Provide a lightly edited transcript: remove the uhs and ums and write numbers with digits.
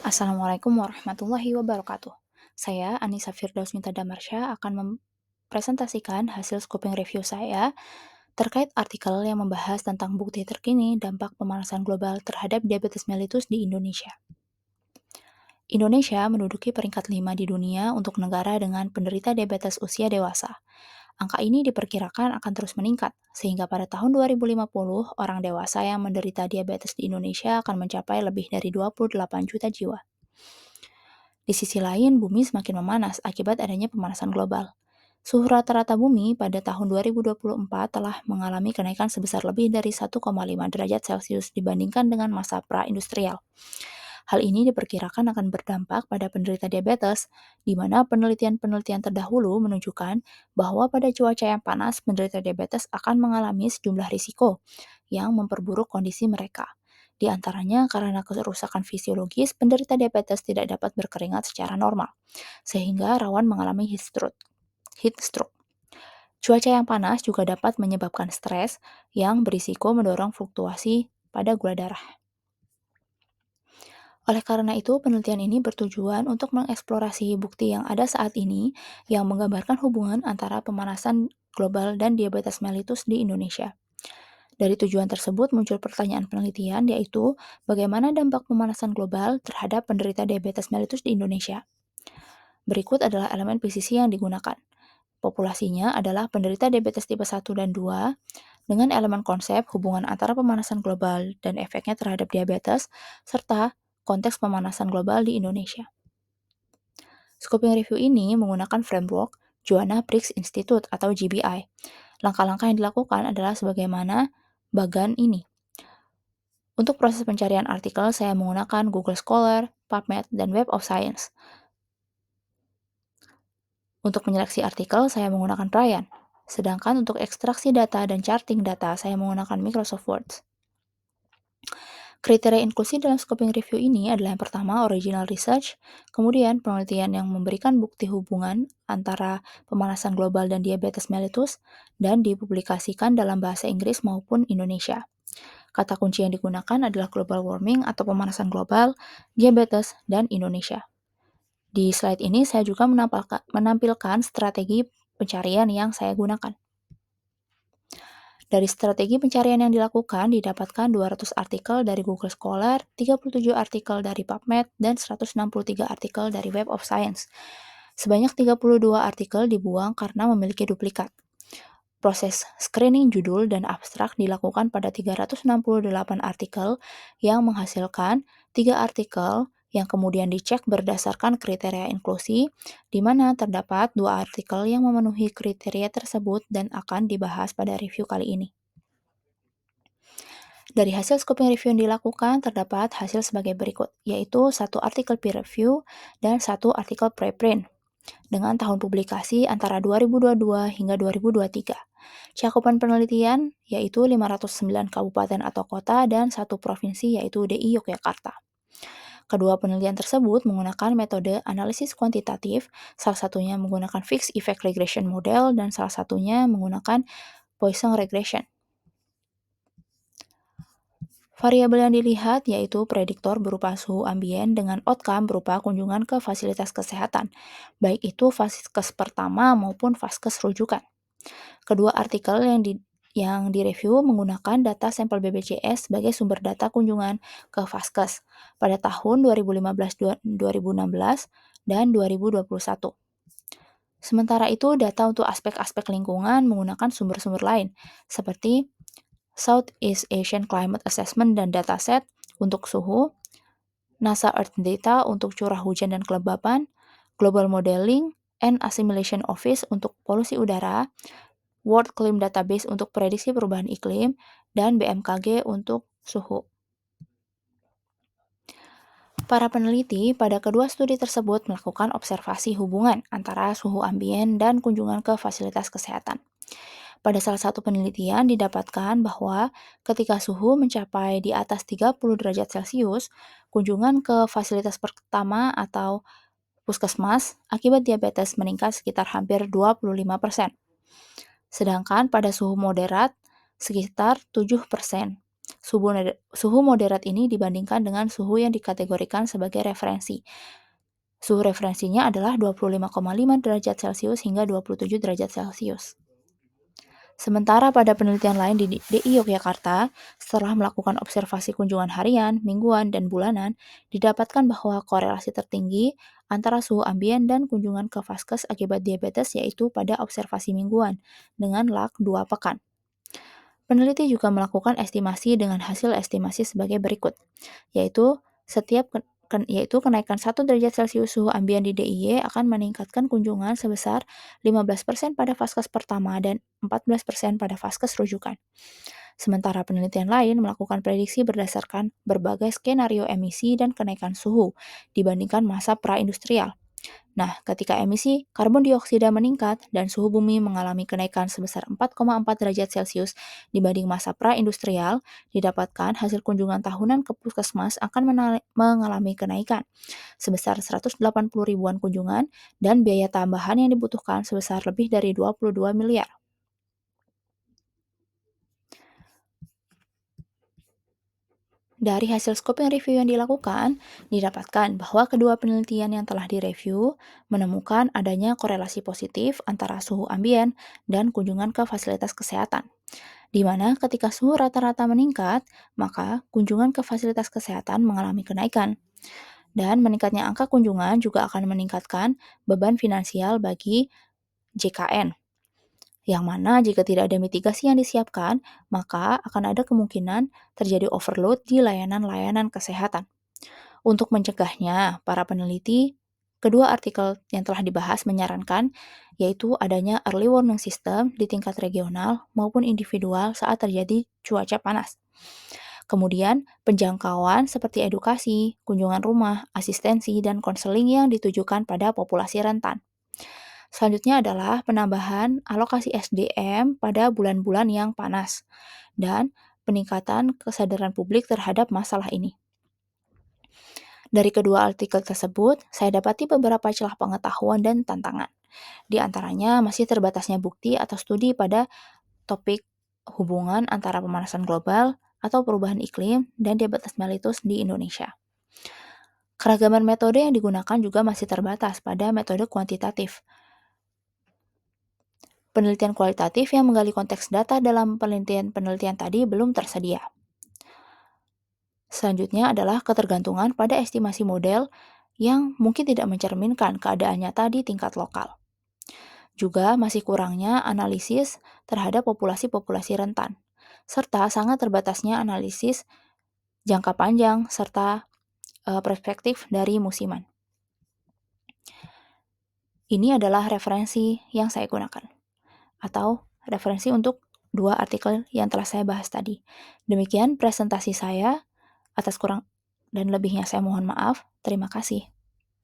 Assalamualaikum warahmatullahi wabarakatuh. Saya Anissa Firdaus Minta Damarsya akan mempresentasikan hasil scoping review saya terkait artikel yang membahas tentang bukti terkini dampak pemanasan global terhadap diabetes mellitus di Indonesia. Indonesia menduduki peringkat 5 di dunia untuk negara dengan penderita diabetes usia dewasa. Angka ini diperkirakan akan terus meningkat, sehingga pada tahun 2050 orang dewasa yang menderita diabetes di Indonesia akan mencapai lebih dari 28 juta jiwa. Di sisi lain, bumi semakin memanas akibat adanya pemanasan global. Suhu rata-rata bumi pada tahun 2024 telah mengalami kenaikan sebesar lebih dari 1,5 derajat Celcius dibandingkan dengan masa pra-industrial. Hal ini diperkirakan akan berdampak pada penderita diabetes, di mana penelitian-penelitian terdahulu menunjukkan bahwa pada cuaca yang panas, penderita diabetes akan mengalami sejumlah risiko yang memperburuk kondisi mereka. Di antaranya karena kerusakan fisiologis, penderita diabetes tidak dapat berkeringat secara normal, sehingga rawan mengalami heat stroke. Cuaca yang panas juga dapat menyebabkan stres yang berisiko mendorong fluktuasi pada gula darah. Oleh karena itu, penelitian ini bertujuan untuk mengeksplorasi bukti yang ada saat ini yang menggambarkan hubungan antara pemanasan global dan diabetes mellitus di Indonesia. Dari tujuan tersebut muncul pertanyaan penelitian, yaitu bagaimana dampak pemanasan global terhadap penderita diabetes mellitus di Indonesia. Berikut adalah elemen PCC yang digunakan. Populasinya adalah penderita diabetes tipe 1 dan 2 dengan elemen konsep hubungan antara pemanasan global dan efeknya terhadap diabetes, serta konteks pemanasan global di Indonesia. Scoping review ini menggunakan framework Joanna Briggs Institute atau GBI. Langkah-langkah yang dilakukan adalah sebagaimana bagan ini. Untuk proses pencarian artikel, saya menggunakan Google Scholar, PubMed, dan Web of Science. Untuk menyeleksi artikel, saya menggunakan Ryan. Sedangkan untuk ekstraksi data dan charting data, saya menggunakan Microsoft Word. Kriteria inklusi dalam scoping review ini adalah yang pertama, original research, kemudian penelitian yang memberikan bukti hubungan antara pemanasan global dan diabetes mellitus, dan dipublikasikan dalam bahasa Inggris maupun Indonesia. Kata kunci yang digunakan adalah global warming atau pemanasan global, diabetes, dan Indonesia. Di slide ini saya juga menampilkan strategi pencarian yang saya gunakan. Dari strategi pencarian yang dilakukan, didapatkan 200 artikel dari Google Scholar, 37 artikel dari PubMed, dan 163 artikel dari Web of Science. Sebanyak 32 artikel dibuang karena memiliki duplikat. Proses screening judul dan abstrak dilakukan pada 368 artikel yang menghasilkan 3 artikel yang kemudian dicek berdasarkan kriteria inklusi, di mana terdapat 2 artikel yang memenuhi kriteria tersebut dan akan dibahas pada review kali ini. Dari hasil scoping review yang dilakukan, terdapat hasil sebagai berikut, yaitu 1 artikel peer review dan 1 artikel preprint, dengan tahun publikasi antara 2022 hingga 2023. Cakupan penelitian yaitu 509 kabupaten atau kota dan 1 provinsi yaitu DI Yogyakarta. Kedua penelitian tersebut menggunakan metode analisis kuantitatif, salah satunya menggunakan fixed effect regression model dan salah satunya menggunakan Poisson regression. Variabel yang dilihat yaitu prediktor berupa suhu ambien dengan outcome berupa kunjungan ke fasilitas kesehatan, baik itu vaskes pertama maupun vaskes rujukan. Kedua artikel yang direview menggunakan data sampel BPJS sebagai sumber data kunjungan ke vaskes pada tahun 2015, 2016, dan 2021. Sementara itu, data untuk aspek-aspek lingkungan menggunakan sumber-sumber lain, seperti Southeast Asian Climate Assessment dan Dataset untuk suhu, NASA Earth Data untuk curah hujan dan kelembapan, Global Modeling and Assimilation Office untuk polusi udara, World Climate Database untuk prediksi perubahan iklim, dan BMKG untuk suhu. Para peneliti pada kedua studi tersebut melakukan observasi hubungan antara suhu ambien dan kunjungan ke fasilitas kesehatan. Pada salah satu penelitian didapatkan bahwa ketika suhu mencapai di atas 30 derajat Celcius, kunjungan ke fasilitas pertama atau puskesmas akibat diabetes meningkat sekitar hampir 25%. Sedangkan pada suhu moderat sekitar 7%. Suhu moderat ini dibandingkan dengan suhu yang dikategorikan sebagai referensi. Suhu referensinya adalah 25,5 derajat Celcius hingga 27 derajat Celcius. Sementara pada penelitian lain di DI Yogyakarta, setelah melakukan observasi kunjungan harian, mingguan, dan bulanan, didapatkan bahwa korelasi tertinggi antara suhu ambien dan kunjungan ke vaskes akibat diabetes yaitu pada observasi mingguan dengan lag 2 pekan. Peneliti juga melakukan estimasi dengan hasil estimasi sebagai berikut, yaitu yaitu kenaikan 1 derajat Celcius suhu ambien di DIY akan meningkatkan kunjungan sebesar 15% pada vaskes pertama dan 14% pada vaskes rujukan. Sementara penelitian lain melakukan prediksi berdasarkan berbagai skenario emisi dan kenaikan suhu dibandingkan masa pra-industrial. Nah, ketika emisi karbon dioksida meningkat dan suhu bumi mengalami kenaikan sebesar 4,4 derajat Celcius dibanding masa pra-industrial, didapatkan hasil kunjungan tahunan ke puskesmas akan mengalami kenaikan sebesar 180 ribuan kunjungan dan biaya tambahan yang dibutuhkan sebesar lebih dari 22 miliar. Dari hasil scoping review yang dilakukan, didapatkan bahwa kedua penelitian yang telah direview menemukan adanya korelasi positif antara suhu ambien dan kunjungan ke fasilitas kesehatan, di mana ketika suhu rata-rata meningkat, maka kunjungan ke fasilitas kesehatan mengalami kenaikan. Dan meningkatnya angka kunjungan juga akan meningkatkan beban finansial bagi JKN, yang mana jika tidak ada mitigasi yang disiapkan, maka akan ada kemungkinan terjadi overload di layanan-layanan kesehatan. Untuk mencegahnya, para peneliti, kedua artikel yang telah dibahas menyarankan yaitu adanya early warning system di tingkat regional maupun individual saat terjadi cuaca panas. Kemudian, penjangkauan seperti edukasi, kunjungan rumah, asistensi, dan konseling yang ditujukan pada populasi rentan. Selanjutnya adalah penambahan alokasi SDM pada bulan-bulan yang panas dan peningkatan kesadaran publik terhadap masalah ini. Dari kedua artikel tersebut, saya dapati beberapa celah pengetahuan dan tantangan. Di antaranya masih terbatasnya bukti atau studi pada topik hubungan antara pemanasan global atau perubahan iklim dan diabetes mellitus di Indonesia. Keragaman metode yang digunakan juga masih terbatas pada metode kuantitatif. Penelitian kualitatif yang menggali konteks data dalam penelitian tadi belum tersedia. Selanjutnya adalah ketergantungan pada estimasi model yang mungkin tidak mencerminkan keadaan nyata di tingkat lokal. Juga masih kurangnya analisis terhadap populasi-populasi rentan, serta sangat terbatasnya analisis jangka panjang serta perspektif dari musiman. Ini adalah referensi yang saya gunakan, atau referensi untuk dua artikel yang telah saya bahas tadi. Demikian presentasi saya, atas kurang dan lebihnya saya mohon maaf. Terima kasih.